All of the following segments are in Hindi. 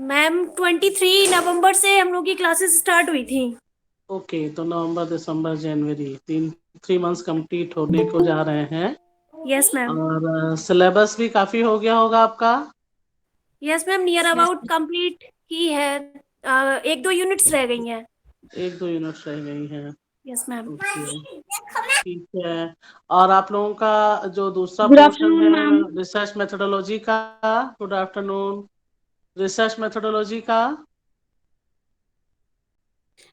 मैम 23 नवंबर से हम लोग की क्लासेस स्टार्ट हुई थी। ओके, तो नवंबर, दिसंबर, जनवरी, 3 मंथ्स कंप्लीट होने को जा रहे हैं। Yes ma'am. और सिलेबस भी काफी हो गया होगा आपका। Yes ma'am, near about complete ही है। एक दो यूनिट्स रह गई हैं। 1-2 यूनिट्स रह गई हैं। Yes ma'am. ओके, ठीक है। और आप लोगों का जो दूसरा गुड पोर्शन आफ्टरनून है मैम। रिसर्च मेथोडोलॉजी का। Good afternoon. रिसर्च मेथोडोलॉजी का।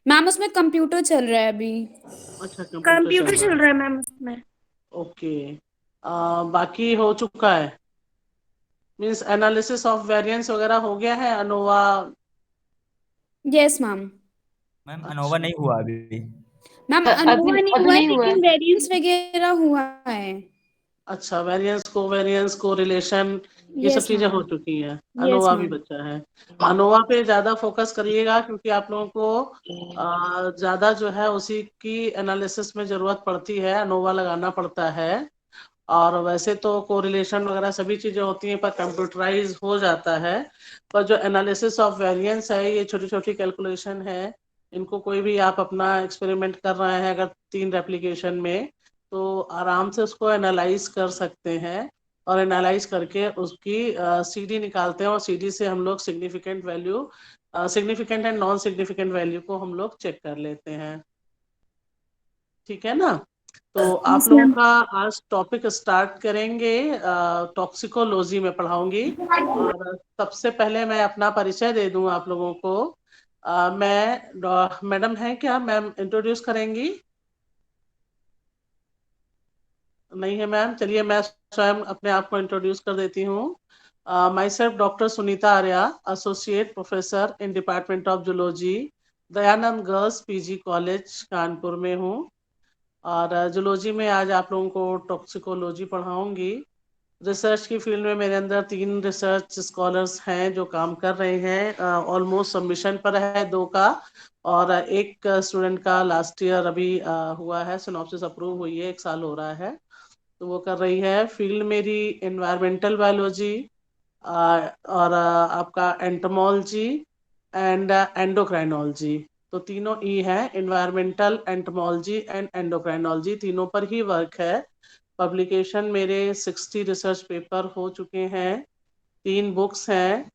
मैम उसमें कंप्यूटर चल रहा है अभी। अच्छा, कंप्यूटर चल कंप्यूटर रहा चल है। रहा है मैम उसमें। ओके। बाकी हो चुका है, मीन्स एनालिसिस ऑफ वेरिएंस वगैरह हो गया है, ANOVA. Yes ma'am. Ma'am ANOVA अच्छा, नहीं हुआ अभी। मैम अभी अनोवा नहीं अभी हुआ है नहीं हुआ है। लेकिन वेरिएंस वगैरह हुआ है। अच्छा, वेरिएंस को रिलेशन, ये सब यस चीजें हो मैम। चुकी हैं। यस अनोवा भी मैम। बचा है। अनोवा पे ज्यादा फोकस करिएगा, क्योंकि आप लोगों को ज्यादा जो है उसी की एनालिसिस में जरूरत पड़ती है, अनोवा लगाना पड़ता है। और वैसे तो कोरिलेशन वगैरह सभी चीजें होती हैं, पर कंप्यूटराइज हो जाता है। पर जो एनालिसिस ऑफ वेरिएंस है, ये छोटी छोटी कैलकुलेशन है। इनको कोई भी आप अपना एक्सपेरिमेंट कर रहे हैं अगर 3 रेप्लिकेशन में, तो आराम से उसको एनालाइज कर सकते हैं। और एनालाइज करके उसकी सीडी निकालते हैं, और सीडी से हम लोग significant value, significant and non significant value को हम लोग चेक कर लेते हैं। ठीक है ना। तो आप यस लोगों मैम। का आज टॉपिक स्टार्ट करेंगे, टॉक्सिकोलॉजी में पढ़ाऊंगी। और सबसे पहले मैं अपना परिचय दे दूं आप लोगों को। मैं मैडम है क्या, मैम इंट्रोड्यूस करेंगी? नहीं है मैम, चलिए मैं स्वयं अपने आप को इंट्रोड्यूस कर देती हूँ। My self doctor Sunita Arya, associate professor in department of zoology, Dayanand girls PG college Kanpur में हूँ। और जूलॉजी में आज आप लोगों को टॉक्सिकोलॉजी पढ़ाऊंगी। रिसर्च की फील्ड में मेरे अंदर 3 रिसर्च स्कॉलर्स हैं जो काम कर रहे हैं, ऑलमोस्ट सबमिशन पर है 2 का। और एक स्टूडेंट का लास्ट ईयर अभी हुआ है, सिनॉप्सिस अप्रूव हुई है, 1 साल हो रहा है। तो वो कर रही है। फील्ड मेरी एनवायरमेंटल बायोलॉजी, और आपका एंटोमोलॉजी एंड एंडोक्राइनोलॉजी। तो तीनों ई है, एनवायरमेंटल, एंटोमोलॉजी एंड एंडोक्राइनोलॉजी, तीनों पर ही वर्क है। पब्लिकेशन मेरे 60 रिसर्च पेपर हो चुके हैं, 3 बुक्स हैं।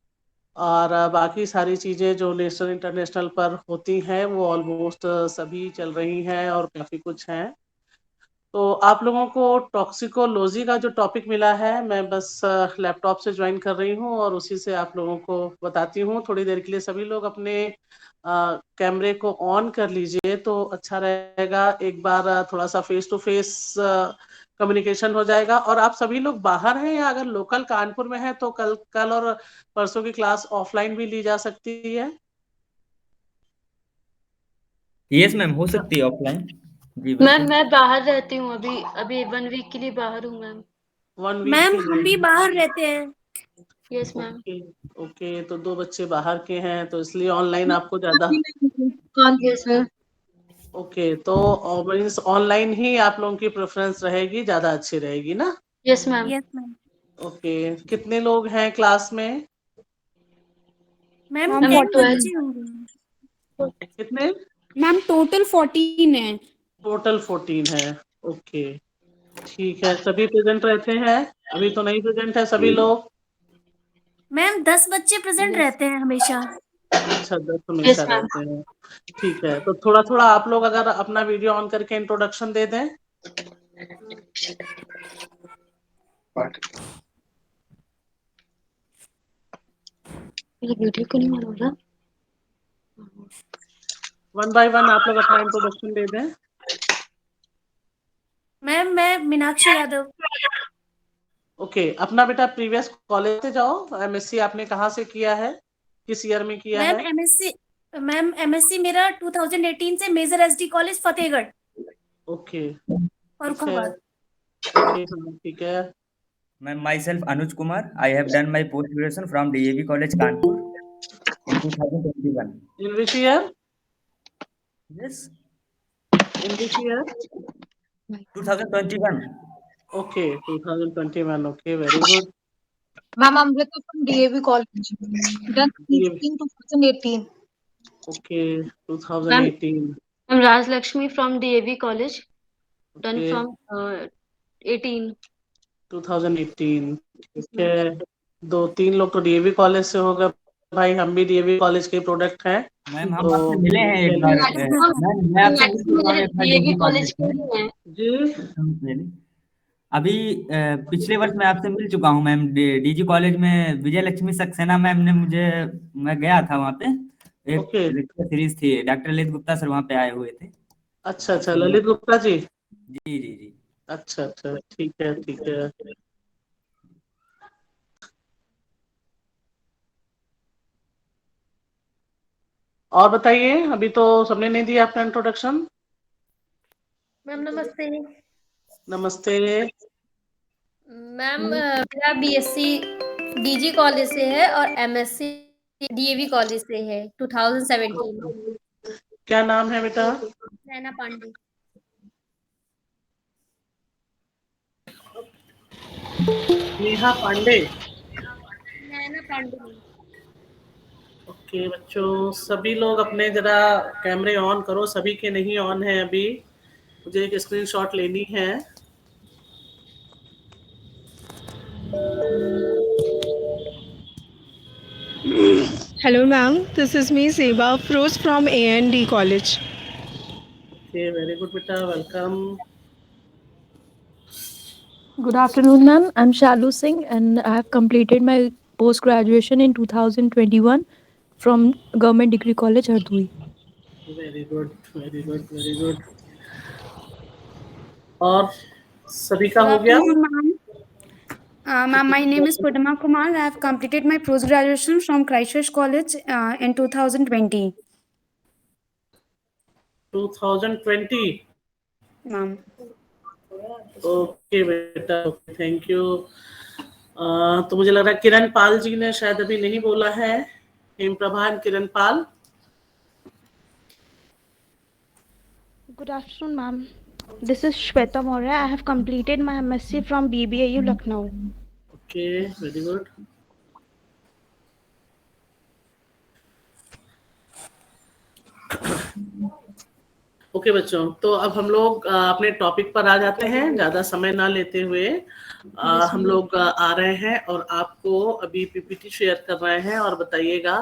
और बाकी सारी चीज़ें जो नेशनल इंटरनेशनल पर होती हैं वो ऑलमोस्ट सभी चल रही हैं, और काफ़ी कुछ हैं। तो आप लोगों को टॉक्सिकोलॉजी का जो टॉपिक मिला है, मैं बस लैपटॉप से ज्वाइन कर रही हूँ और उसी से आप लोगों को बताती हूँ। थोड़ी देर के लिए सभी लोग अपने कैमरे को ऑन कर लीजिए तो अच्छा रहेगा। एक बार थोड़ा सा फेस टू फेस कम्युनिकेशन हो जाएगा। और आप सभी लोग बाहर हैं, या अगर लोकल कानपुर में है तो कल कल और परसों की क्लास ऑफलाइन भी ली जा सकती है। यस मैम, हो सकती है ऑफलाइन। जी मैम बिल्कुल। मैं बाहर रहती हूँ, अभी अभी 1 वीक के लिए बाहर हूँ मैम। 1 वीक मैम के हम भी लिए। बाहर रहते हैं। Yes ma'am. ओके। ओके, तो 2 बच्चे बाहर के हैं, तो इसलिए ऑनलाइन आपको ज्यादा। Yes ma'am. ओके, तो मीन्स ऑनलाइन ही आप लोगों की प्रेफरेंस रहेगी, ज्यादा अच्छी रहेगी ना। Yes ma'am. Yes ma'am. Okay, कितने लोग हैं क्लास में? Ma'am ma'am ma'am 10 14। 12। बच्चे होंगे। कितने? मैम टोटल 14 है। टोटल 14 है। ओके, ठीक है। सभी प्रेजेंट रहते हैं? अभी तो नहीं प्रेजेंट है सभी लोग। मैम 10 बच्चे प्रेजेंट यस। रहते हैं हमेशा। अच्छा, 10 यस हमेशा मैम। रहते हैं। ठीक है, तो थोड़ा थोड़ा आप लोग अगर अपना वीडियो ऑन करके इंट्रोडक्शन दे दें। ये वीडियो क्यों नहीं बन रहा? 1 बाय 1 आप लोग अपना इंट्रोडक्शन दे दें। मैम मैं मीनाक्षी यादव। ओके, अपना बेटा प्रीवियस कॉलेज से जाओ। एमएससी आपने कहाँ से किया है, किस ईयर में किया मैम है? एमएससी मैम एमएससी मेरा 2018 से major SD college Fatehgarh, okay, ठीक है। फर्रुखाबाद। ओके, हाँ ठीक है। Ma'am myself Anuj Kumar, I have done my post graduation from DAV college Kanpur in 2021। In which year? Yes, in which year? 2021। Okay, 2021। Okay, very good. Ma'am, Amrita from DAV College. Done in 2018. Okay, 2018. I'm Raj Lakshmi from DAV College. Done Okay, from 18. 2018. ठीक है, 2-3 लोग तो डीएवी कॉलेज से होगा भाई, हम भी डीएवी कॉलेज के प्रोडक्ट हैं। मैम हम तो आपसे मिले हैं एक बार। मैम मैं आपसे मिल चुका हूँ एक बार DAV DAV कॉलेज कॉलेज के में। ही हैं। जी अभी पिछले वर्ष मैं आपसे मिल चुका हूँ मैम, डीजी कॉलेज में विजय लक्ष्मी सक्सेना मैम ने मुझे, मैं गया था वहाँ पे, एक ओके, लेक्चर सीरीज थी, डॉक्टर ललित गुप्ता सर वहाँ पे आए हुए थे। अच्छा अच्छा, ललित गुप्ता जी, जी जी जी। अच्छा अच्छा, ठीक है ठीक है। और बताइए, अभी तो सबने नहीं दिया अपना इंट्रोडक्शन। मैम नमस्ते। नमस्ते। मैम मेरा बीएससी डीजी कॉलेज से है और एमएससी डीएवी कॉलेज से है 2017। क्या नाम है बेटा? नैना पांडे। नेहा पांडे। नैना पांडे। ओके बच्चों, सभी लोग अपने जरा कैमरे ऑन करो, सभी के नहीं ऑन है अभी, मुझे एक स्क्रीनशॉट लेनी है। Hello, ma'am. This is me, Seba Froz from A&D College. Okay, very good बेटा, welcome. Good afternoon, ma'am. I'm Shalu Singh, and I have completed my post graduation in 2021 from Government Degree College, Hardui. Very good very good very good. और सभी का Good हो गया? afternoon, ma'am. Ma'am, my name is Pudma Kumar. I have completed my post graduation from Christchurch College in 2020. 2020। Ma'am. Okay बेटा, थैंक यू। तो मुझे लग रहा है किरण पाल जी ने शायद अभी नहीं बोला है। Hem Prabha and Kiran Pal. Good afternoon, ma'am. This is Shweta Maurya. I have completed my MSc from BBAU Lucknow. Okay, very good. Okay बच्चों, तो अब हम लोग अपने टॉपिक पर आ जाते हैं, ज्यादा समय ना लेते हुए। हम लोग आ रहे हैं और आपको अभी पीपीटी शेयर कर रहे हैं, और बताइएगा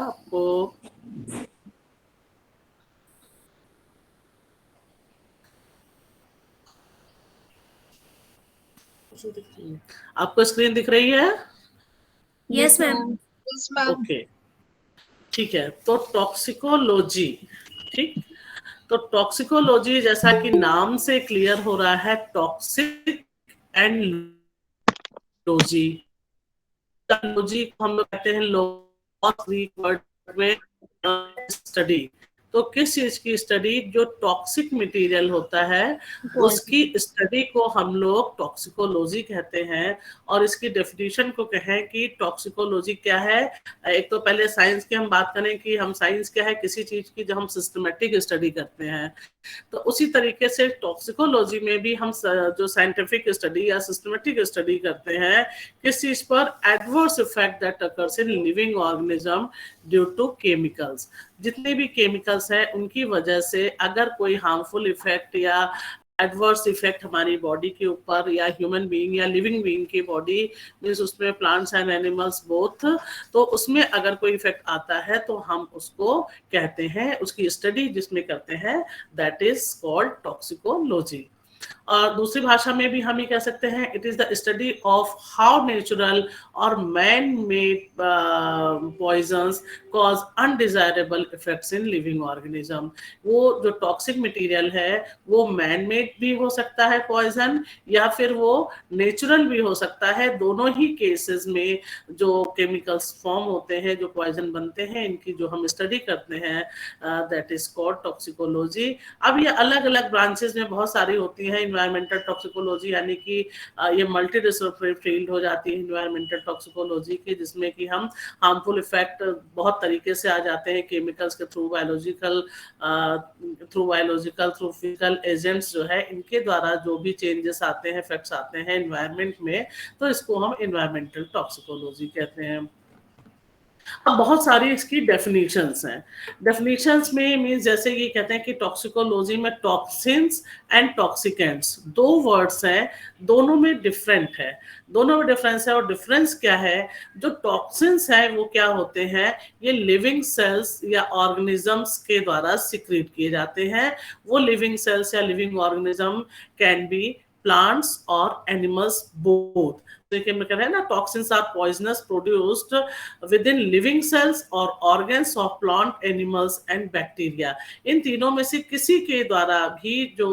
आपको स्क्रीन दिख रही है? Yes ma'am. Yes, ma'am. Okay, ठीक है। तो टॉक्सिकोलॉजी, ठीक, तो टॉक्सिकोलॉजी जैसा कि नाम से क्लियर हो रहा है, टॉक्सिक एंड लॉजी। लॉजी को हम लोग कहते हैं लॉ में स्टडी। तो किस चीज की स्टडी? जो टॉक्सिक मटेरियल होता है उसकी स्टडी को हम लोग टॉक्सिकोलॉजी कहते हैं। और इसकी डेफिनेशन को कहें कि टॉक्सिकोलॉजी क्या है। एक तो पहले साइंस की हम बात करें कि हम साइंस क्या है, किसी चीज की जो हम सिस्टमेटिक स्टडी करते हैं, तो उसी तरीके से टॉक्सिकोलॉजी में भी हम जो साइंटिफिक स्टडी या सिस्टमेटिक स्टडी करते हैं किस चीज पर? Adverse effect that occurs in living organism due to chemicals. जितने भी केमिकल्स हैं उनकी वजह से अगर कोई हार्मफुल इफेक्ट या एडवर्स इफेक्ट हमारी बॉडी के ऊपर, या ह्यूमन बीइंग या लिविंग बीइंग की बॉडी मींस उसमें प्लांट्स एंड एनिमल्स बोथ, तो उसमें अगर कोई इफेक्ट आता है तो हम उसको कहते हैं, उसकी स्टडी जिसमें करते हैं, दैट इज कॉल्ड टॉक्सिकोलॉजी। और दूसरी भाषा में भी हम ये कह सकते हैं, it is the study of how natural और man made poisons cause undesirable effects in living organism. वो जो टॉक्सिक मटेरियल है वो मैन मेड भी हो सकता है पॉइजन, या फिर वो नेचुरल भी हो सकता है। दोनों ही केसेस में जो केमिकल्स फॉर्म होते हैं, जो पॉइजन बनते हैं, इनकी जो हम स्टडी करते हैं दैट इज कॉल्ड टॉक्सिकोलॉजी। अब ये अलग अलग ब्रांचेस में बहुत सारी होती हैं। एनवायरमेंटल टॉक्सिकोलॉजी, यानी कि ये मल्टी डिसिप्लिनरी फील्ड हो जाती है एनवायरमेंटल टॉक्सिकोलॉजी की, जिसमें कि हम हार्मफुल इफेक्ट बहुत तरीके से आ जाते हैं केमिकल्स के through, biological through physical agents जो है, इनके द्वारा जो भी चेंजेस आते हैं, इफेक्ट्स आते हैं एनवायरमेंट में, तो इसको हम एनवायरमेंटल टॉक्सिकोलॉजी कहते हैं। अब बहुत सारी इसकी डेफिनेशंस हैं। डेफिनेशंस में मींस जैसे ये कहते हैं कि टॉक्सिकोलॉजी में टॉक्सिन्स एंड टॉक्सिकेंट्स दो वर्ड्स हैं, दोनों में डिफरेंट है, दोनों में डिफरेंस है। और डिफरेंस क्या है, जो टॉक्सिन्स है वो क्या होते हैं, ये लिविंग सेल्स या ऑर्गेनिजम्स के द्वारा सिक्रीट किए जाते हैं। वो लिविंग सेल्स या living organism can be plants और एनिमल्स बोथ। देखिए मैं कह रहा है ना, toxins are poisons produced within living cells और organs of plant, animals and bacteria. इन तीनों में से किसी के द्वारा भी जो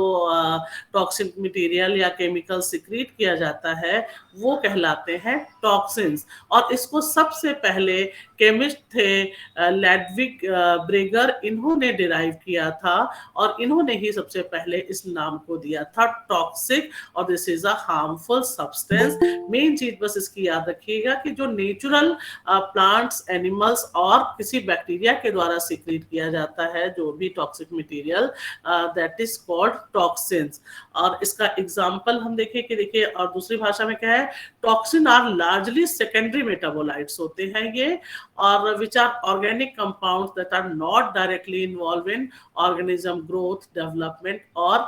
टॉक्सिक मटेरियल या केमिकल सिक्रीट किया जाता है वो कहलाते हैं टॉक्सिन्स। और इसको सबसे पहले केमिस्ट थे लैडविग ब्रेगर, इन्होंने डिराइव किया था और इन्होंने ही सबसे पहले इस नाम को दिया था टॉक्सिक, और this is a harmful substance. Main चीज बस इसकी याद रखिएगा कि जो नेचुरल प्लांट्स, एनिमल्स और किसी बैक्टीरिया के द्वारा सिक्रीट किया जाता है जो भी toxic material, that is called toxins. और इसका एग्जांपल हम देखें कि देखिए, और दूसरी भाषा में क्या है, toxin are largely secondary metabolites होते हैं ये, और which are organic compounds that are not directly involve in organism growth, development और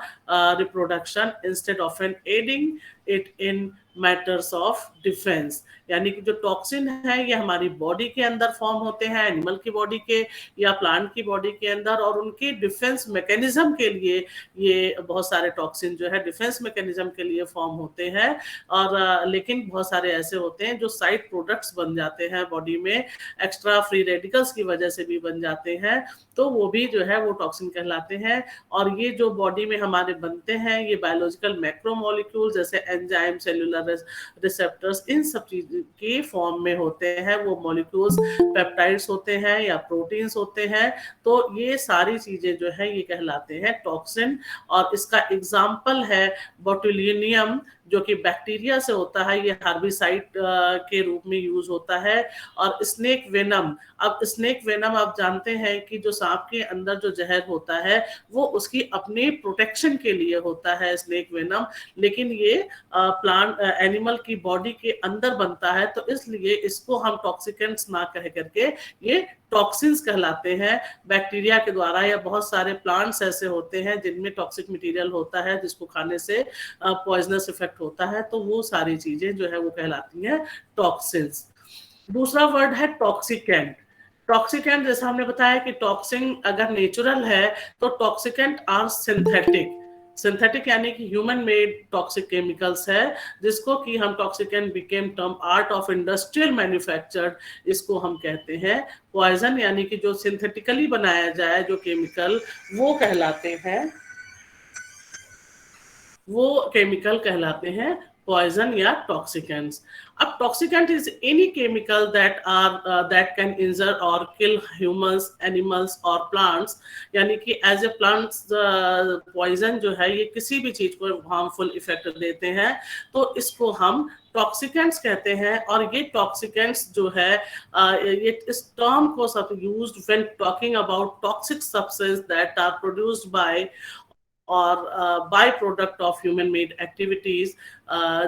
reproduction, instead of an adding it in matters of defence. यानी कि जो टॉक्सिन है ये हमारी बॉडी के अंदर फॉर्म होते हैं, एनिमल की बॉडी के या प्लांट की बॉडी के अंदर, और उनके डिफेंस मैकेनिज्म के लिए ये बहुत सारे टॉक्सिन जो है डिफेंस मैकेनिज्म के लिए फॉर्म होते हैं। और लेकिन बहुत सारे ऐसे होते हैं जो साइड प्रोडक्ट्स बन जाते हैं बॉडी में, एक्स्ट्रा फ्री रेडिकल्स की वजह से भी बन जाते हैं, तो वो भी जो है वो टॉक्सिन कहलाते हैं। और ये जो बॉडी में हमारे बनते हैं ये बायोलॉजिकल मैक्रोमोलिक्यूल जैसे एंजाइम, सेलुलर रिसेप्टर्स, इन सब चीज के फॉर्म में होते हैं। वो मॉलिक्यूल्स पेप्टाइड्स होते हैं या प्रोटीन्स होते हैं, तो ये सारी चीजें जो है ये कहलाते हैं टॉक्सिन। और इसका एग्जाम्पल है बोटुलिनियम, जो कि बैक्टीरिया से होता है, ये हार्बिसाइड के रूप में यूज होता है। और स्नेक वेनम, अब स्नेक वेनम आप जानते हैं कि जो सांप के अंदर जो जहर होता है वो उसकी अपने प्रोटेक्शन के लिए होता है स्नेक वेनम, लेकिन ये प्लांट एनिमल की बॉडी के अंदर बनता है, तो इसलिए इसको हम टॉक्सिकेंट्स ना कह करके ये टॉक्सिन्स कहलाते हैं बैक्टीरिया के द्वारा। या बहुत सारे प्लांट्स ऐसे होते हैं जिनमें टॉक्सिक मटेरियल होता है जिसको खाने से पॉइजनस इफेक्ट होता है, तो वो सारी चीजें जो है वो कहलाती हैं टॉक्सिन्स। दूसरा वर्ड है टॉक्सिकेंट। टॉक्सिकेंट जैसा हमने बताया कि टॉक्सिन अगर नेचुरल है तो टॉक्सिकेंट आर सिंथेटिक। सिंथेटिक यानी कि ह्यूमन मेड टॉक्सिक केमिकल्स है, जिसको कि हम toxicant became term art of industrial manufactured, इसको हम कहते हैं पॉइजन। यानी कि जो सिंथेटिकली बनाया जाए जो केमिकल, वो कहलाते हैं, वो केमिकल कहलाते हैं पॉइजन या टॉक्सिकेंट्स। अब toxicant is any chemical that can injure और किल ह्यूमंस, एनिमल्स और प्लांट्स। यानी कि एज ए प्लांट्स पॉइजन जो है ये किसी भी चीज को हार्मफुल इफेक्ट देते हैं, तो इसको हम टॉक्सिकेंट्स कहते हैं। और ये टॉक्सिकेंट्स जो है ये इस टर्म को सब used when talking about toxic substance that are produced by और by product of human made activities.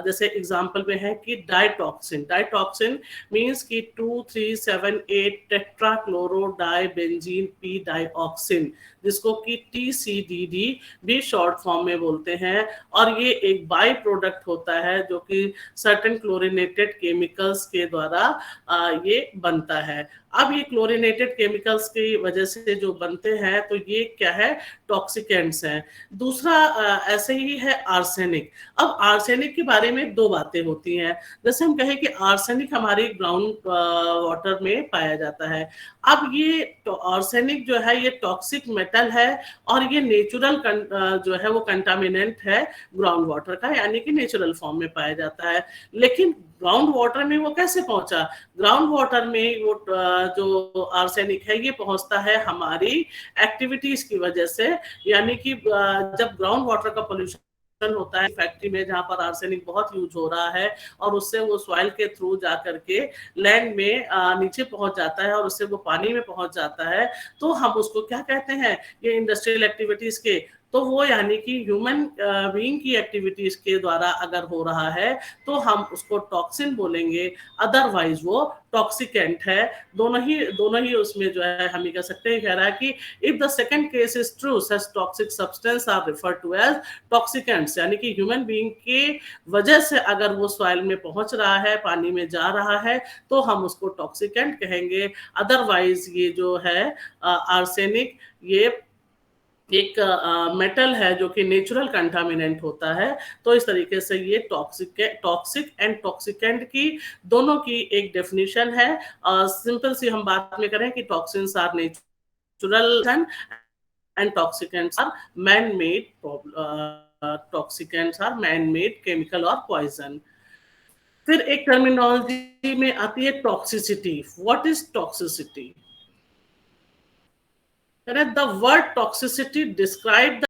जैसे एग्जांपल में है कि डाइटॉक्सिन। डाइटॉक्सिन मींस कि 2,3,7,8 टेट्राक्लोरो डाइबेंजीन पी डाइऑक्सिन, जिसको कि TCDD भी शॉर्ट फॉर्म में बोलते हैं। और ये एक बाय प्रोडक्ट होता है जो कि सर्टेन क्लोरीनेटेड केमिकल्स के द्वारा ये बनता है। अब ये क्लोरीनेटेड केमिकल्स की वजह से जो बनते हैं, तो ये क्या है, टॉक्सिकेंट्स हैं। दूसरा ऐसे ही है आर्सेनिक। अब आर्सेनिक के बारे में दो बातें होती हैं। जैसे हम कहें कि आर्सेनिक हमारी ग्राउंड वाटर में पाया जाता है। अब ये आर्सेनिक जो है ये टॉक्सिक मेटल है और ये नेचुरल जो है वो कंटामिनेंट है ग्राउंड वाटर का, यानी कि नेचुरल फॉर्म में पाया जाता है। लेकिन ग्राउंड वाटर में वो कैसे पहुंचा? ग्राउंड वाटर में वो जो आर्सेनिक है ये पहुंचता है हमारी एक्टिविटीज की वजह से। यानी कि जब ग्राउंड वाटर का पोल्यूशन होता है फैक्ट्री में जहां पर आर्सेनिक बहुत यूज हो रहा है और उससे वो सॉइल के थ्रू जा करके लैंड में नीचे पहुंच जाता है और उससे वो पानी में पहुंच जाता है, तो हम उसको क्या कहते हैं, ये इंडस्ट्रियल एक्टिविटीज के, तो वो यानी कि ह्यूमन बीइंग की एक्टिविटीज के द्वारा अगर हो रहा है तो हम उसको टॉक्सिन बोलेंगे, अदरवाइज वो टॉक्सिकेंट है। दोनों ही उसमें जो है हम ये कह सकते हैं, कह रहा है कि if the second case is true such toxic substance are referred to as toxicants, यानी कि ह्यूमन बीइंग के वजह से अगर वो सॉइल में पहुंच रहा है, पानी में जा रहा है, तो हम उसको टॉक्सिकेंट कहेंगे। अदरवाइज ये जो है आर्सेनिक ये एक मेटल है जो कि नेचुरल कंटामिनेंट होता है। तो इस तरीके से ये टॉक्सिक एंड टॉक्सिकेंट की दोनों की एक डेफिनेशन है। सिंपल सी हम बात में करें कि toxins are natural and toxicants are man made, toxicants are man made chemical और पॉइजन। फिर एक टर्मिनोलॉजी में आती है toxicity. What is toxicity? The word toxicity describes the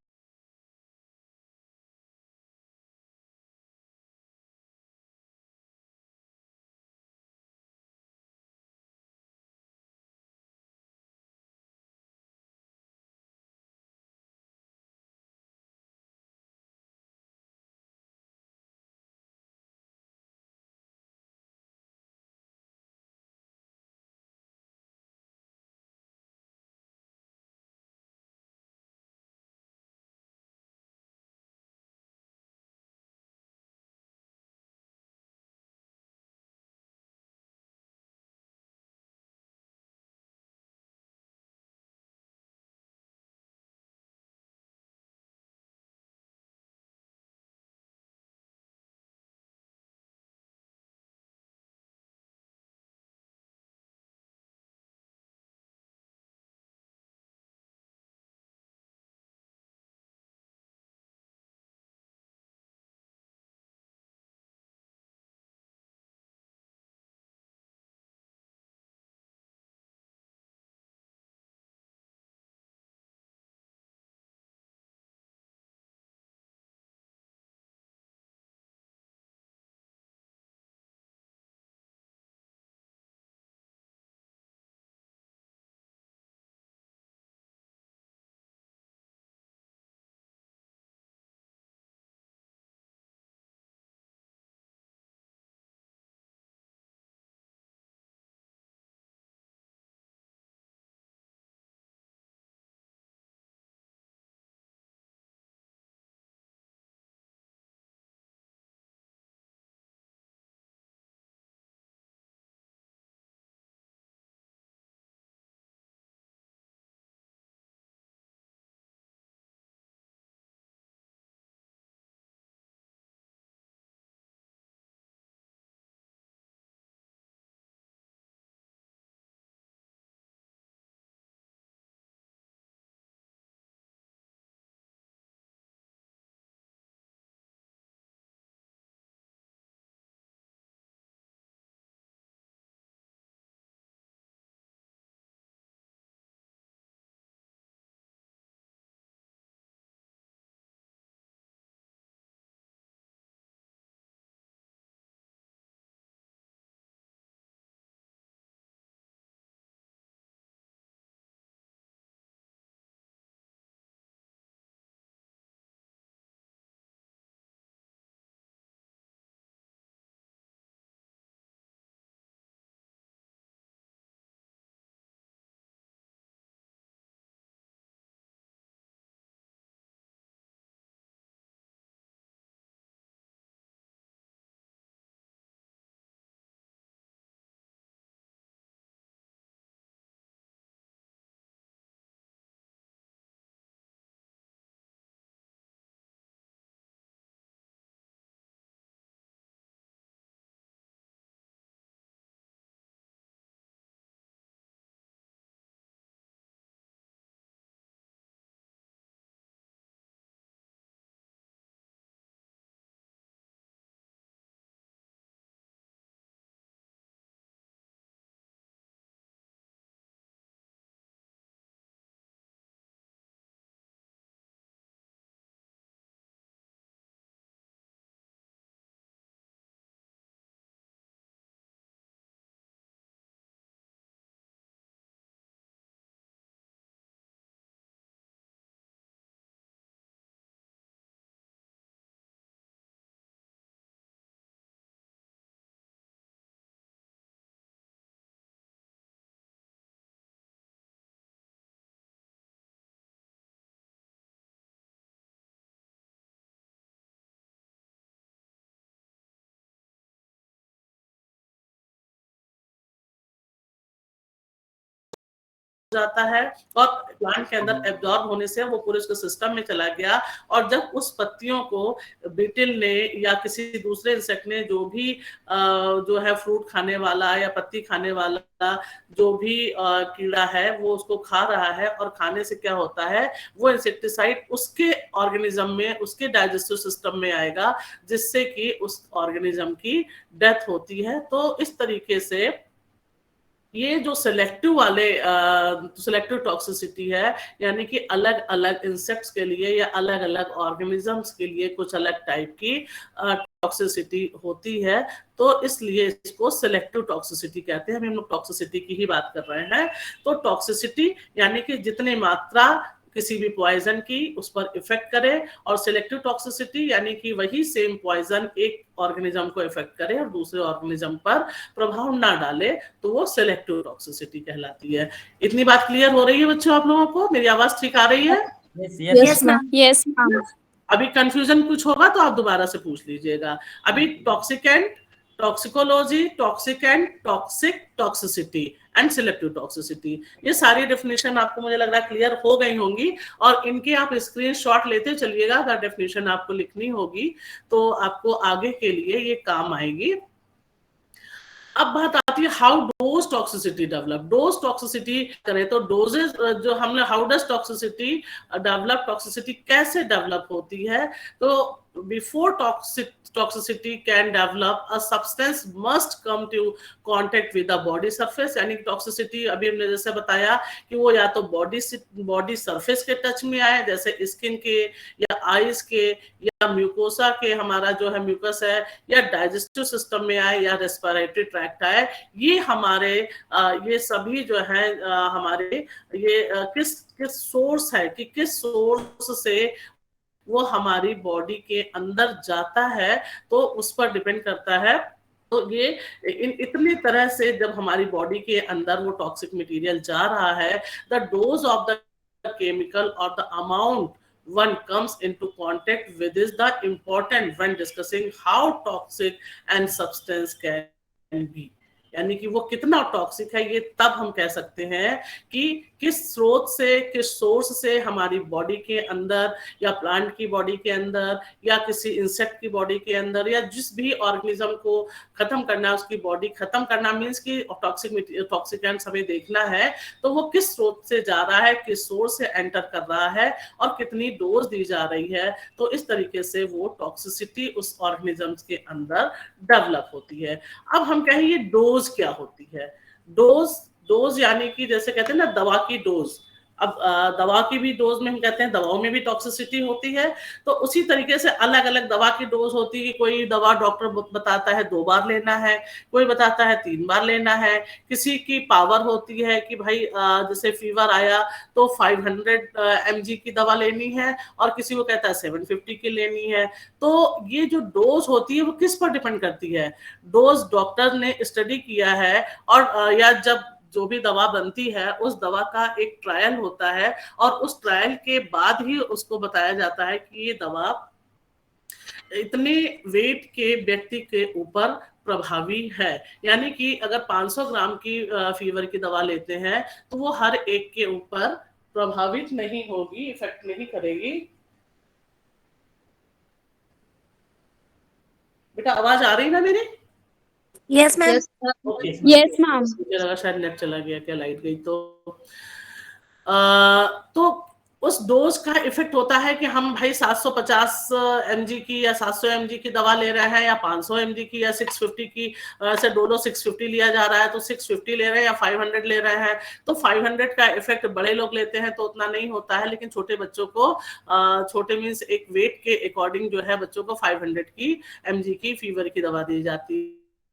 जाता है और प्लांट के अंदर एब्जॉर्ब होने से वो पूरे उसके सिस्टम में चला गया। और जब उस पत्तियों को बीटल ने या किसी दूसरे इंसेक्ट ने जो भी जो है फ्रूट खाने वाला या पत्ती खाने वाला जो भी कीड़ा है वो उसको खा रहा है, और खाने से क्या होता है, वो इंसेक्टिसाइड उसके ऑर्गेनिज्म में, उसके डाइजेस्टिव सिस्टम में आएगा, जिससे कि उस ऑर्गेनिज्म की डेथ होती है। तो इस तरीके से ये जो सिलेक्टिव वाले सिलेक्टिव टॉक्सिसिटी है, यानी कि अलग अलग इंसेक्ट्स के लिए या अलग अलग ऑर्गेनिजम्स के लिए कुछ अलग टाइप की टॉक्सिसिटी होती है, तो इसलिए इसको सिलेक्टिव टॉक्सिसिटी कहते हैं। हम लोग टॉक्सिसिटी की ही बात कर रहे हैं। तो टॉक्सिसिटी यानी कि जितनी मात्रा किसी भी पॉइजन की उस पर इफेक्ट करे, और सिलेक्टिव टॉक्सिसिटी यानी कि वही सेम पॉइजन एक ऑर्गेनिज्म को इफेक्ट करे और दूसरे ऑर्गेनिज्म पर प्रभाव ना डाले, तो वो सिलेक्टिव टॉक्सिसिटी कहलाती है। इतनी बात क्लियर हो रही है बच्चों आप लोगों को? मेरी आवाज ठीक आ रही है? Yes, ma'am. Yes, ma'am. अभी कंफ्यूजन कुछ होगा तो आप दोबारा से पूछ लीजिएगा। अभी toxicant, toxicology, toxicant, toxic, toxicity and selective toxicity, ये सारी डेफिनेशन आपको मुझे लग रहा है क्लियर हो गई होंगी, और इनके आप स्क्रीनशॉट लेते चलिएगा। अगर डेफिनेशन आपको लिखनी होगी तो आपको आगे के लिए ये काम आएगी। अब बात आती है how dose toxicity develop. Dose toxicity करें तो डोजेस जो हमने how does toxicity develop, toxicity कैसे डेवलप होती है, तो before toxicity can develop, a substance must come to contact with the body surface। यानी टॉक्सिसिटी अभी हमने जैसे बताया कि वो या तो बॉडी सरफेस के टच में आए, जैसे स्किन के या आईज के या म्यूकोसा के, हमारा जो है म्यूकस है, या डाइजेस्टिव सिस्टम में आए या रेस्पिरेटरी ट्रैक्ट आए। ये हमारे ये सभी जो है हमारे ये किस सोर्स है कि किस सोर्स से वो हमारी बॉडी के अंदर जाता है, तो उस पर डिपेंड करता है। तो ये इतनी तरह से जब हमारी बॉडी के अंदर वो टॉक्सिक मटेरियल जा रहा है, the dose of the chemical और the amount one comes into contact with is the important when discussing how toxic and substance can be। यानी कि वो कितना टॉक्सिक है, ये तब हम कह सकते हैं कि किस स्रोत से, किस सोर्स से हमारी बॉडी के अंदर या प्लांट की बॉडी के अंदर या किसी इंसेक्ट की बॉडी के अंदर या जिस भी ऑर्गेनिज्म को खत्म करना है, उसकी बॉडी खत्म करना मीन्स कि टॉक्सिकेंट्स हमें देखना है, तो वो किस स्रोत से जा रहा है, किस सोर्स से एंटर कर रहा है और कितनी डोज दी जा रही है। तो इस तरीके से वो टॉक्सिसिटी उस ऑर्गेनिजम्स के अंदर डेवलप होती है। अब हम कहें ये डोज क्या होती है। डोज यानी कि जैसे कहते हैं ना दवा की डोज, अब दवा की भी डोज में हम कहते हैं दवाओं में भी टॉक्सिसिटी होती है, तो उसी तरीके से अलग अलग दवा की डोज होती है। कोई दवा डॉक्टर बताता है 2 बार लेना है, कोई बताता है 3 बार लेना है। किसी की पावर होती है कि भाई जैसे फीवर आया तो 500 mg की दवा लेनी है, और किसी को कहता है 750 की लेनी है। तो ये जो डोज होती है वो किस पर डिपेंड करती है? डोज डॉक्टर ने स्टडी किया है, और या जब जो भी दवा बनती है उस दवा का एक ट्रायल होता है, और उस ट्रायल के बाद ही उसको बताया जाता है कि ये दवा इतने वेट के व्यक्ति के ऊपर प्रभावी है। यानी कि अगर 500 ग्राम की फीवर की दवा लेते हैं तो वो हर एक के ऊपर प्रभावित नहीं होगी, इफेक्ट नहीं करेगी। बेटा आवाज आ रही ना मेरी? Yes, ma'am. Okay, Yes, ma'am. मुझे लगा शायद नेट चला गया, क्या लाइट गई। तो उस डोज का इफेक्ट होता है कि हम भाई 750 mg की या 700 mg की दवा ले रहे हैं, या 500 mg की या 650 की, से डोलो 650 लिया जा रहा है तो 650 ले रहे हैं या 500 ले रहे हैं। तो 500 का इफेक्ट बड़े लोग लेते हैं तो उतना नहीं होता है, लेकिन छोटे बच्चों को छोटे मीन्स एक वेट के अकॉर्डिंग जो है बच्चों को 500 की mg की फीवर की दवा दी जाती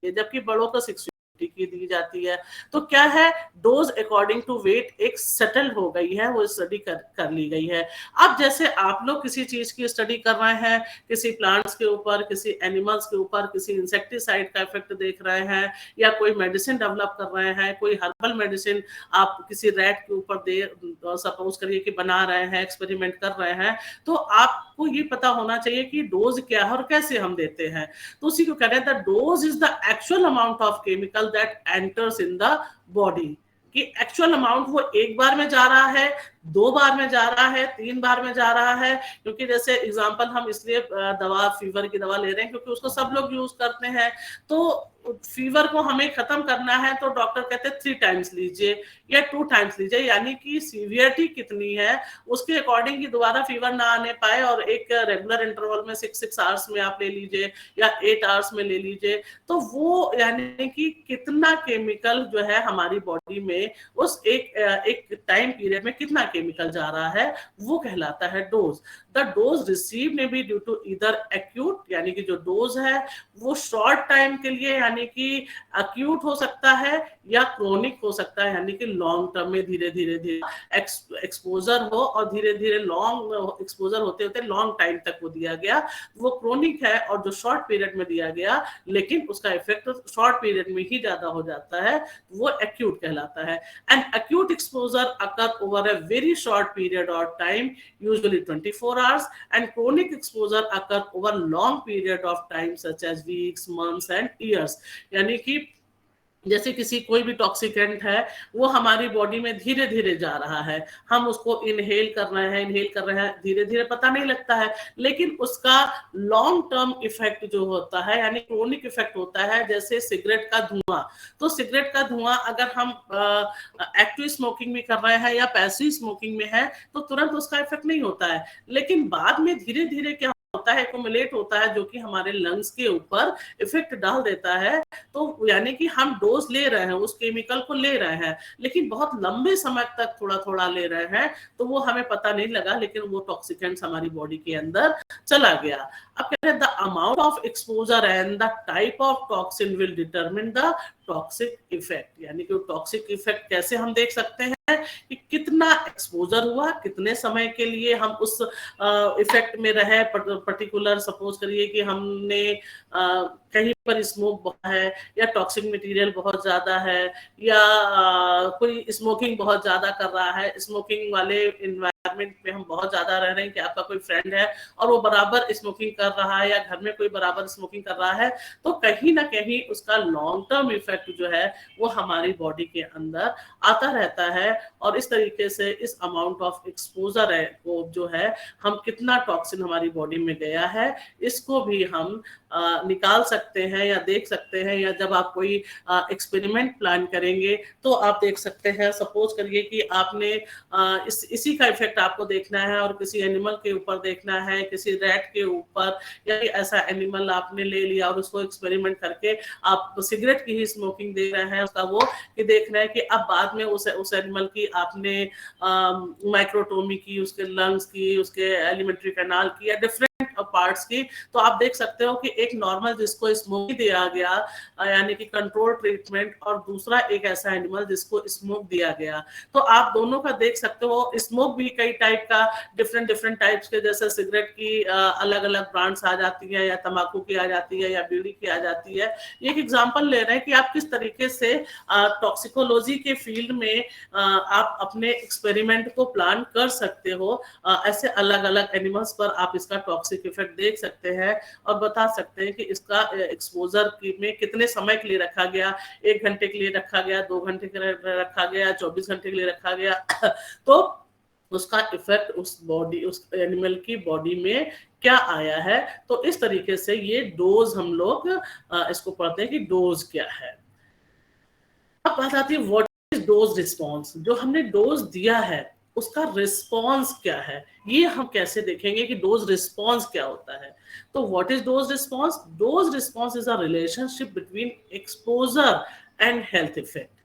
है, जबकि बड़ों को 650 की दी जाती है। तो क्या है, डोज अकॉर्डिंग टू वेट एक सेटल हो गई है, वो स्टडी कर ली गई है। अब जैसे आप लोग किसी चीज की स्टडी कर रहे हैं, किसी प्लांट्स के ऊपर, किसी एनिमल्स के ऊपर, किसी इंसेक्टिसाइड का इफेक्ट देख रहे हैं, या कोई मेडिसिन डेवलप कर रहे हैं, कोई हर्बल मेडिसिन आप किसी रैट के ऊपर सपोज करिए कि बना रहे हैं, एक्सपेरिमेंट कर रहे हैं, तो आपको ये पता होना चाहिए कि डोज क्या है और कैसे हम देते हैं। तो उसी को कह रहे हैं the dose is the actual amount of chemical that enters in the body। कि एक्चुअल अमाउंट वो एक बार में जा रहा है, 2 बार में जा रहा है, 3 बार में जा रहा है। क्योंकि जैसे एग्जांपल हम इसलिए दवा, फीवर की दवा ले रहे हैं क्योंकि उसको सब लोग यूज करते हैं। तो फीवर को हमें खत्म करना है तो डॉक्टर कहते हैं 3 टाइम्स लीजिए या 2 टाइम्स लीजिए, यानी कि सीवियरिटी कितनी है उसके अकॉर्डिंग की दोबारा फीवर ना आने पाए, और एक रेगुलर इंटरवल में 6 आवर्स में आप ले लीजिए या 8 आवर्स में ले लीजिए। तो वो यानी कि कितना केमिकल जो है हमारी बॉडी में उस एक टाइम पीरियड में कितना केमिकल जा रहा है वो कहलाता है डोज। द डोज रिसीव में बी ड्यू टू इधर एक्यूट, यानी कि जो डोज है वो शॉर्ट टाइम के लिए यानी कि एक्यूट हो सकता है या क्रोनिक हो सकता है, यानी कि लॉन्ग टर्म में धीरे धीरे एक्सपोजर हो और धीरे धीरे लॉन्ग एक्सपोजर होते होते लॉन्ग टाइम तक वो दिया गया, वो क्रोनिक है। और जो शॉर्ट पीरियड में दिया गया लेकिन उसका इफेक्ट शॉर्ट पीरियड में ही ज्यादा हो जाता है, वो एक्यूट कहलाता है। And acute exposure occur over a very short period of time, usually 24 hours, and chronic exposure occur over long period of time such as weeks, months and years। यानी कि जैसे किसी कोई भी टॉक्सिकेंट है वो हमारी बॉडी में धीरे धीरे जा रहा है, हम उसको इनहेल कर रहे हैं, धीरे धीरे पता नहीं लगता है, लेकिन उसका लॉन्ग टर्म इफेक्ट जो होता है यानी क्रोनिक इफेक्ट होता है। जैसे सिगरेट का धुआं, तो सिगरेट का धुआं अगर हम एक्टिव स्मोकिंग में कर रहे हैं या पैसिव स्मोकिंग में है तो तुरंत उसका इफेक्ट नहीं होता है, लेकिन बाद में धीरे धीरे क्या होता है, एक्युमुलेट होता है, जो कि हमारे लंग्स के ऊपर इफेक्ट डाल देता है। तो यानी कि हम डोज ले रहे हैं, उस केमिकल को ले रहे हैं, लेकिन बहुत लंबे समय तक थोड़ा थोड़ा ले रहे हैं, तो वो हमें पता नहीं लगा, लेकिन वो टॉक्सिकेंट्स हमारी बॉडी के अंदर चला गया। अब कहते हैं the amount of exposure and the type of toxin will determine the toxic effect. यानी कि टॉक्सिक इफेक्ट कैसे हम देख सकते हैं कि कितना एक्सपोजर हुआ, कितने समय के लिए हम उस इफेक्ट में रहे। पर्टिकुलर सपोज करिए कि हमने कहीं पर स्मोक बहुत है या टॉक्सिक मटेरियल बहुत ज्यादा है या कोई स्मोकिंग बहुत ज्यादा कर रहा है, स्मोकिंग वाले एनवायरनमेंट में हम बहुत ज्यादा रह रहे हैं कि आपका कोई फ्रेंड है और वो बराबर स्मोकिंग कर रहा है या घर में कोई बराबर स्मोकिंग कर रहा है, तो कहीं ना कहीं उसका लॉन्ग टर्म इफेक्ट जो है वो हमारी बॉडी के अंदर आता रहता है। और इस तरीके से इस अमाउंट ऑफ एक्सपोजर है वो जो है हम कितना टॉक्सिन हमारी बॉडी में गया है इसको भी हम निकाल सकते हैं या देख सकते हैं। या जब आप कोई एक्सपेरिमेंट प्लान करेंगे तो आप देख सकते हैं, सपोज करिए कि आपने इसी का इफेक्ट आपको देखना है और किसी एनिमल के ऊपर देखना है, किसी रैट के ऊपर, या ऐसा एनिमल आपने ले लिया और उसको एक्सपेरिमेंट करके आप सिगरेट की ही स्मोकिंग दे रहे हैं, उसका वो कि देखना है कि अब बाद में उस एनिमल की आपने माइक्रोटोमी की, उसके लंग्स की, उसके एलिमेंट्री कैनाल की या डिफरेंट पार्ट्स की, तो आप देख सकते हो कि एक नॉर्मल जिसको स्मोक दिया गया यानी कि कंट्रोल ट्रीटमेंट, और दूसरा एक ऐसा एनिमल जिसको स्मोक दिया गया, तो आप दोनों का देख सकते हो। स्मोक भी कई टाइप का, डिफरेंट टाइप्स के, जैसे सिगरेट की अलग अलग ब्रांड्स आ जाती है या तंबाकू की आ जाती है या बीड़ी की आ जाती है। एक एग्जांपल ले रहे हैं कि आप किस तरीके से टॉक्सिकोलॉजी के फील्ड में आप अपने एक्सपेरिमेंट को प्लान कर सकते हो। ऐसे अलग अलग एनिमल्स पर आप इसका टॉक्सिक इफेक्ट देख सकते हैं और बता सकते हैं कि इसका एक्सपोजर में कितने समय के लिए रखा गया, 1 घंटे के लिए रखा गया, 2 घंटे के लिए रखा गया, 24 घंटे के लिए रखा गया, तो उसका इफेक्ट उस एनिमल की बॉडी में क्या आया है। तो इस तरीके से ये डोज हम लोग इसको पढ़ते हैं कि डोज क्या है। अब बात आती है व्हाट इज डोज रिस्पॉन्स। जो हमने डोज दिया है उसका रिस्पॉन्स क्या है, ये हम कैसे देखेंगे कि डोज रिस्पॉन्स क्या होता है। तो what is dose response? Dose response is a relationship between exposure and health effect.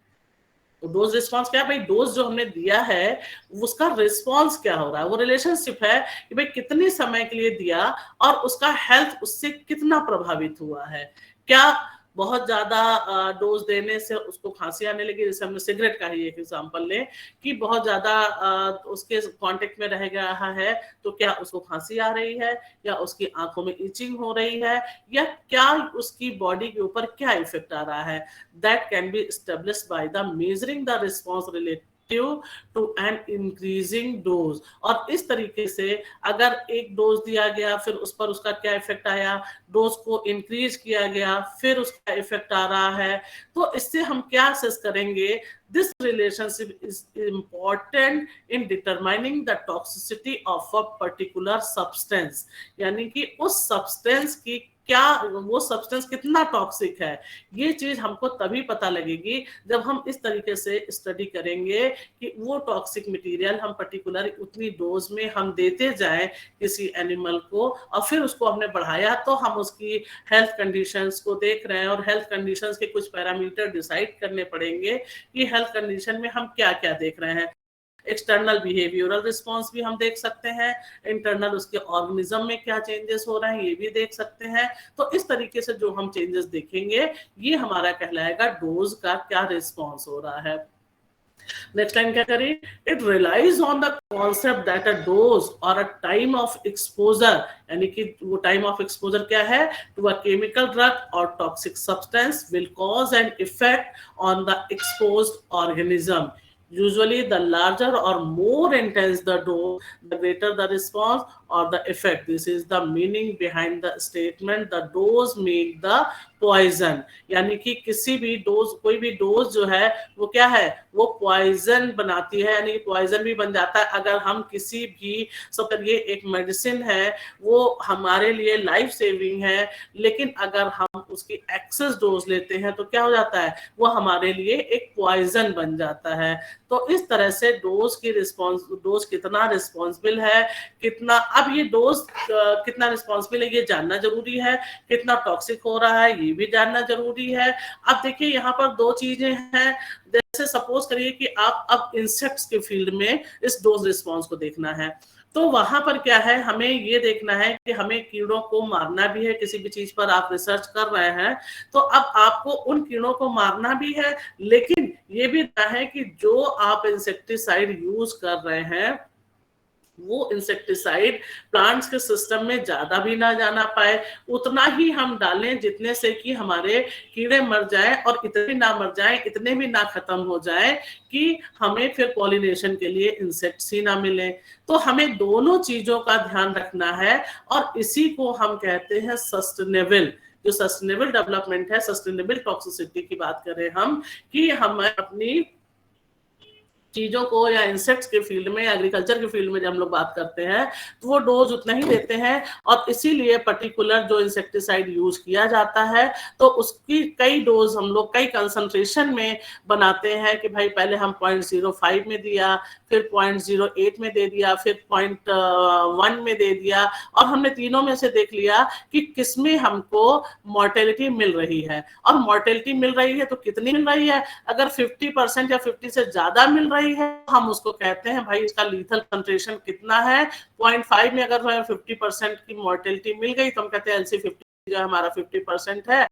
तो डोज रिस्पॉन्स क्या है भाई? डोज जो हमने दिया है उसका रिस्पॉन्स क्या हो रहा है, वो रिलेशनशिप है कि भाई कितने समय के लिए दिया और उसका हेल्थ उससे कितना प्रभावित हुआ है। क्या बहुत ज्यादा डोज देने से उसको खांसी आने लगी, जैसे हमने सिगरेट का ही एक एग्जांपल लें कि बहुत ज्यादा उसके कांटेक्ट में रह गया है, तो क्या उसको खांसी आ रही है या उसकी आंखों में इचिंग हो रही है या क्या उसकी बॉडी के ऊपर क्या इफेक्ट आ रहा है। That can be established by the measuring the response to an increasing dose. और इस तरीके से अगर एक डोज दिया गया, फिर उस पर उसका क्या इफेक्ट आया, डोज को इंक्रीज किया गया, फिर उसका इफेक्ट आ रहा है, तो इससे हम क्या असेस करेंगे? This relationship is important in determining the toxicity of a particular substance, यानी कि उस सब्सटेंस की क्या, वो सब्सटेंस कितना टॉक्सिक है, ये चीज हमको तभी पता लगेगी जब हम इस तरीके से स्टडी करेंगे कि वो टॉक्सिक मटेरियल हम पर्टिकुलर उतनी डोज में हम देते जाएं किसी एनिमल को, और फिर उसको हमने बढ़ाया तो हम उसकी हेल्थ कंडीशंस को देख रहे हैं, और हेल्थ कंडीशंस के कुछ पैरामीटर डिसाइड करने पड़ेंगे कि हेल्थ कंडीशन में हम क्या क्या देख रहे हैं। एक्सटर्नल बिहेवियरल रिस्पॉन्स भी हम देख सकते हैं, इंटरनल उसके ऑर्गेनिज्म में क्या चेंजेस हो रहे हैं ये भी देख सकते हैं। तो इस तरीके से जो हम चेंजेस देखेंगे ये हमारा कहलाएगा डोज का क्या रिस्पॉन्स हो रहा है। नेक्स्ट टाइम क्या करें? It relies on the concept that a dose और अ टाइम ऑफ एक्सपोजर, यानी कि वो टाइम ऑफ एक्सपोजर क्या है, टू अ केमिकल ड्रग और toxic substance will cause an effect on the exposed organism. Usually the larger or more intense the dose, the greater the response or the effect. This is the meaning behind the statement the dose make the poison. यानी कि किसी भी डोज, कोई भी डोज जो है वो क्या है, वो पॉइजन बनाती है, यानी पॉइजन भी बन जाता है अगर हम किसी भी, ये एक मेडिसिन है वो हमारे लिए लाइफ सेविंग है, लेकिन अगर हम उसकी एक्सेस डोज लेते हैं तो क्या हो जाता है, वो हमारे लिए एक पॉइजन बन जाता है। तो इस तरह से डोज की रिस्पॉन्स, डोज कितना रिस्पॉन्सिबल है, कितना, अब ये डोज कितना रिस्पॉन्सिबल है ये जानना जरूरी है, कितना टॉक्सिक हो रहा है ये भी जानना जरूरी है। अब देखिए यहाँ पर दो चीजें हैं, जैसे सपोज करिए कि आप अब इंसेक्ट्स के फील्ड में इस डोज रिस्पॉन्स को देखना है, तो वहां पर क्या है, हमें ये देखना है कि हमें कीड़ों को मारना भी है, किसी भी चीज पर आप रिसर्च कर रहे हैं तो अब आपको उन कीड़ों को मारना भी है, लेकिन ये भी है कि जो आप इंसेक्टिसाइड यूज कर रहे हैं वो इंसेक्टिसाइड प्लांट्स के सिस्टम में ज्यादा भी ना जाना पाए, उतना ही हम डालें जितने से कि हमारे कीड़े मर जाएं, और इतने भी ना मर जाएं, इतने भी ना खत्म हो जाएं कि हमें फिर पॉलिनेशन के लिए इंसेक्ट्स ही ना मिले। तो हमें दोनों चीजों का ध्यान रखना है, और इसी को हम कहते हैं सस्टेनेबल, जो सस्टेनेबल डेवलपमेंट है, सस्टेनेबल टॉक्सिसिटी की बात करें हम, कि हम अपनी चीजों को, या इंसेक्ट्स के फील्ड में, एग्रीकल्चर के फील्ड में जब हम लोग बात करते हैं तो वो डोज उतना ही देते हैं, और इसीलिए पर्टिकुलर जो इंसेक्टिसाइड यूज किया जाता है तो उसकी कई डोज हम लोग कई कंसंट्रेशन में बनाते हैं, कि भाई पहले हम 0.05 में दिया, फिर 0.08 में दे दिया, फिर 0.1 में दे दिया, और हमने तीनों में से देख लिया कि किसमें हमको मॉर्टेलिटी मिल रही है, और मॉर्टेलिटी मिल रही है तो कितनी मिल रही है, अगर 50% या 50 से ज्यादा मिल रही है हम उसको कहते हैं भाई इसका लीथल कंसंट्रेशन कितना है। 0.5 में अगर 50% की मॉर्टेलिटी मिल गई तो हम कहते हैं LC50 जो हमारा 50% है,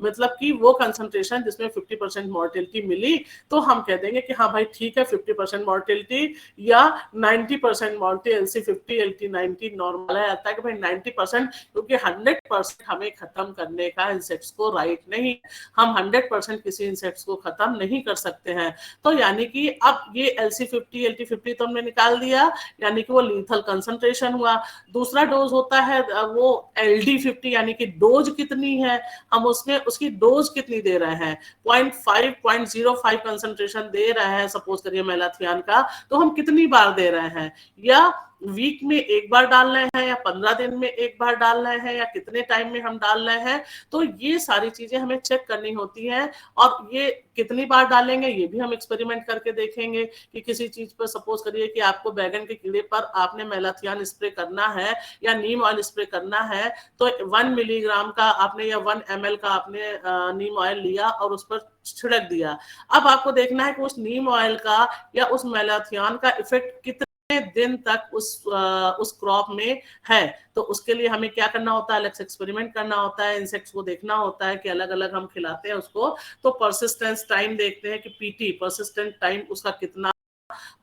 मतलब कि वो कंसंट्रेशन जिसमें 50% मॉर्टेलिटी मिली तो हम कह देंगे कि हाँ भाई ठीक है 50% मॉर्टेलिटी या 90% मॉर्टेलिटी, LC50 LT90 नॉर्मल है, आता है कि भाई 90%, क्योंकि 100% हमें खत्म करने का इंसेक्ट्स को राइट नहीं, हम 100% किसी इंसेक्ट्स को खत्म नहीं कर सकते हैं। तो यानी कि अब ये LC50 LT50 तो हमने निकाल दिया, यानी कि वो लीथल कंसंट्रेशन हुआ। दूसरा डोज होता है वो LD50, यानी कि डोज कितनी है, हम उसमें उसकी डोज कितनी दे रहे हैं, 0.5 0.05 कंसंट्रेशन दे रहे हैं सपोज करिए मेलाथियान का, तो हम कितनी बार दे रहे हैं, या वीक में एक बार डाल रहे हैं, या 15 दिन में एक बार डाल रहे हैं, या कितने टाइम में हम डाल रहे हैं, तो ये सारी चीजें हमें चेक करनी होती हैं। और ये कितनी बार डालेंगे ये भी हम एक्सपेरिमेंट करके देखेंगे, कि किसी चीज पर सपोज करिए कि आपको बैगन के कीड़े पर आपने मेलाथियान स्प्रे करना है या नीम ऑयल स्प्रे करना है, तो 1 मिलीग्राम का आपने या 1 ml का आपने नीम ऑयल लिया और उस पर छिड़क दिया। अब आपको देखना है कि उस नीम ऑयल का या उस मेलाथियान का इफेक्ट कितने दिन तक उस क्रॉप में है। तो उसके लिए हमें क्या करना होता है, अलग एक्सपेरिमेंट करना होता है, इंसेक्ट्स को देखना होता है कि अलग अलग हम खिलाते हैं उसको, तो परसिस्टेंस टाइम देखते हैं कि PT परसिस्टेंट टाइम उसका कितना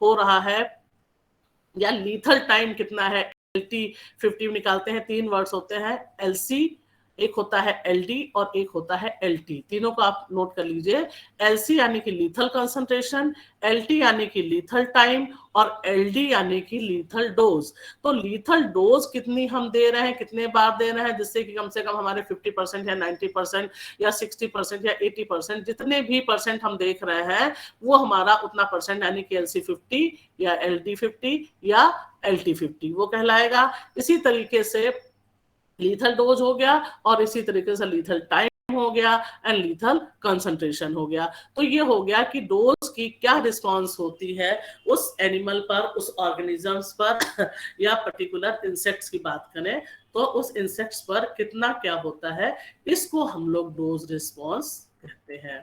हो रहा है, या लीथल टाइम कितना है। LT50 निकालते हैं, 3 वर्ड्स होते हैं, LC एक होता है एलडी और एक होता है एलटी। तीनों को आप नोट कर लीजिए। एलसी यानी कि लीथल कंसंट्रेशन, एलटी यानी कि लीथल टाइम, और एलडी यानी कि लीथल डोज। तो लीथल डोज कितनी हम दे रहे हैं, कितने बार दे रहे हैं, जिससे कि कम से कम हमारे 50% या 90% या 60% या 80% जितने भी परसेंट हम देख रहे हैं वो हमारा उतना परसेंट, यानी कि एलसी 50 या एलडी 50 या एलटी 50 वो कहलाएगा। इसी तरीके से लीथल डोज हो गया, और इसी तरीके से लीथल टाइम हो गया, एंड लीथल कंसंट्रेशन हो गया। तो ये हो गया कि डोज की क्या रिस्पांस होती है उस एनिमल पर, उस ऑर्गेनिजम्स पर, या पर्टिकुलर इंसेक्ट्स की बात करें तो उस इंसेक्ट्स पर कितना क्या होता है, इसको हम लोग डोज रिस्पांस कहते हैं।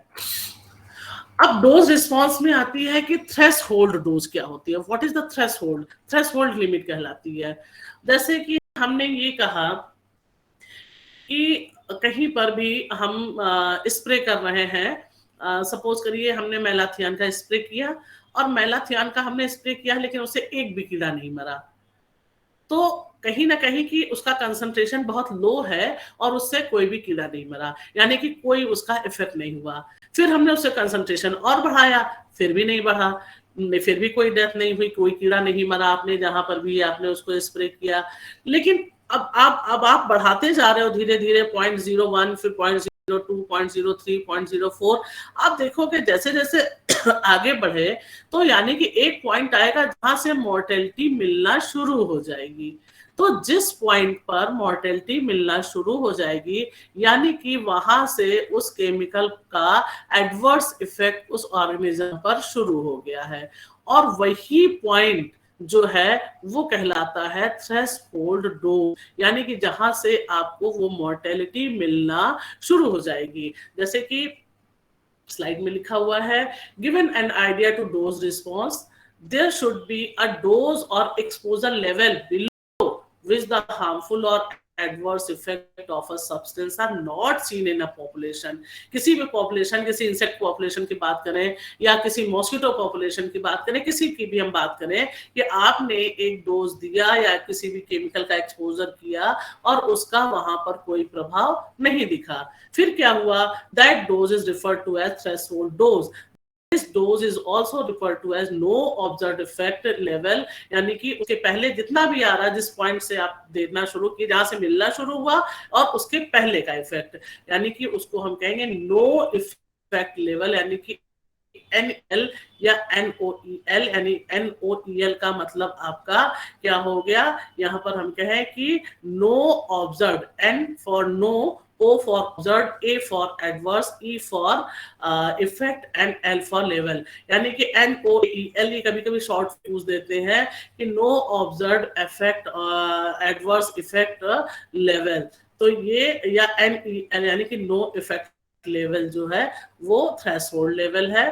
अब डोज रिस्पांस में आती है कि थ्रेशोल्ड डोज क्या होती है, what is the threshold. Threshold limit कहलाती है। जैसे कि हमने ये कहा कि कहीं पर भी हम स्प्रे कर रहे हैं, सपोज करिए हमने मेलाथियान का स्प्रे किया, और मेलाथियान का हमने स्प्रे किया लेकिन उससे एक भी कीड़ा नहीं मरा, तो कहीं ना कहीं कि उसका कंसंट्रेशन बहुत लो है और उससे कोई भी कीड़ा नहीं मरा, यानी कि कोई उसका इफेक्ट नहीं हुआ। फिर हमने उससे कंसंट्रेशन और बढ़ाया, फिर भी नहीं बढ़ा, फिर भी कोई डेथ नहीं हुई, कोई कीड़ा नहीं मरा, आपने जहां पर भी आपने उसको स्प्रे किया। लेकिन अब आप बढ़ाते जा रहे हो धीरे धीरे 0.01, फिर 0.02, 0.03, 0.04। आप देखोगे जैसे जैसे आगे बढ़े तो यानी कि एक पॉइंट आएगा जहां से मॉर्टेलिटी मिलना शुरू हो जाएगी। तो जिस पॉइंट पर मॉर्टेलिटी मिलना शुरू हो जाएगी, यानी कि वहां से उस केमिकल का एडवर्स इफेक्ट उस ऑर्गेनिज्म पर शुरू हो गया है, और वही पॉइंट जो है वो कहलाता है थ्रेशोल्ड डोज, यानी कि जहां से आपको वो मॉर्टेलिटी मिलना शुरू हो जाएगी। जैसे कि स्लाइड में लिखा हुआ है, given an idea to dose response, there should be a dose और exposure level below which the harmful or adverse effect of a substance are not seen in a population। किसी भी पॉपुलेशन, किसी इंसेक्ट पॉपुलेशन की बात करें या किसी मॉस्किटो पॉपुलेशन की बात करें, किसी की भी हम बात करें कि आपने एक डोज दिया या किसी भी केमिकल का एक्सपोजर किया और उसका वहां पर कोई प्रभाव नहीं दिखा, फिर क्या हुआ, that dose is referred to as threshold dose. This dose is also referred to as no observed effect level, यानी कि उसके पहले जितना भी आ रहा है, जिस पॉइंट से आप देखना शुरू किए, जहां से मिलना शुरू हुआ और उसके पहले का इफेक्ट, यानी कि उसको हम कहेंगे नो इफेक्ट लेवल, यानी कि NL या NOEL, यानी NOEL का मतलब आपका क्या हो गया, यहाँ पर हम कहें कि no observed, N for no, O for observed, A for adverse, E for effect and L for level, यानी कि NOEL ये कभी कभी शॉर्ट यूज देते हैं कि no observed effect, adverse effect level. तो ये या NEL यानी कि नो इफेक्ट लेवल जो है वो थ्रेशोल्ड लेवल है।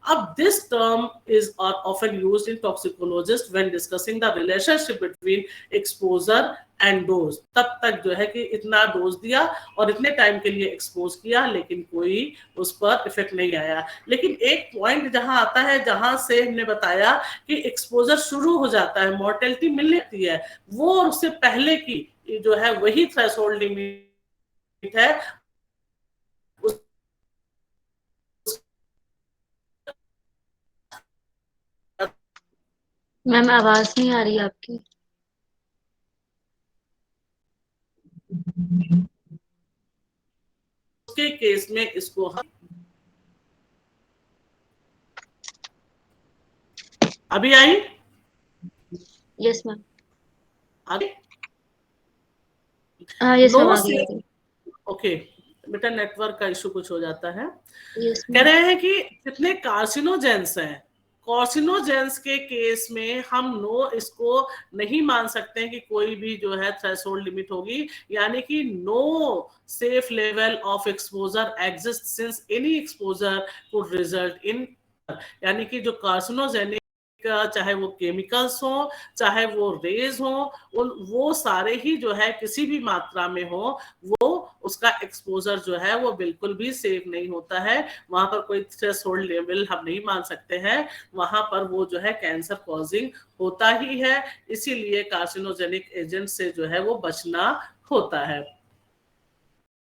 अब this term is often used in toxicologist when discussing the relationship between exposure and dose. तब तक जो है कि इतना डोज दिया और इतने टाइम के लिए एक्सपोज किया लेकिन कोई उस पर इफेक्ट नहीं आया। लेकिन एक पॉइंट जहां आता है जहां से हमने बताया कि एक्सपोजर शुरू हो जाता है, मॉर्टेलिटी मिलने लगती है, वो उससे पहले की जो है वही थ्रेशोल्ड लिमिट है। मैम आवाज नहीं आ रही आपकी। उसके केस में इसको हम अभी आई, यस मैम, आगे यस मैम नो आ से गई। ओके बेटा, नेटवर्क का इशू कुछ हो जाता है। यस कह रहे हैं कि जितने कार्सिनोजेंस हैं, कार्सिनोजेंस के केस में हम नो इसको नहीं मान सकते हैं कि कोई भी जो है थ्रेशोल्ड लिमिट होगी, यानी कि no safe level of exposure exist since any exposure could result in, यानी कि जो कार्सिनोजेनिक चाहे वो केमिकल्स हो चाहे वो रेज हो, वो सारे ही जो है किसी भी मात्रा में हो वो उसका एक्सपोजर जो है वो बिल्कुल भी सेफ नहीं होता है। वहां पर कोई थ्रेशोल्ड लेवल हम नहीं मान सकते हैं, वहां पर वो जो है कैंसर कॉजिंग होता ही है, इसीलिए कार्सिनोजेनिक एजेंट से जो है वो बचना होता है।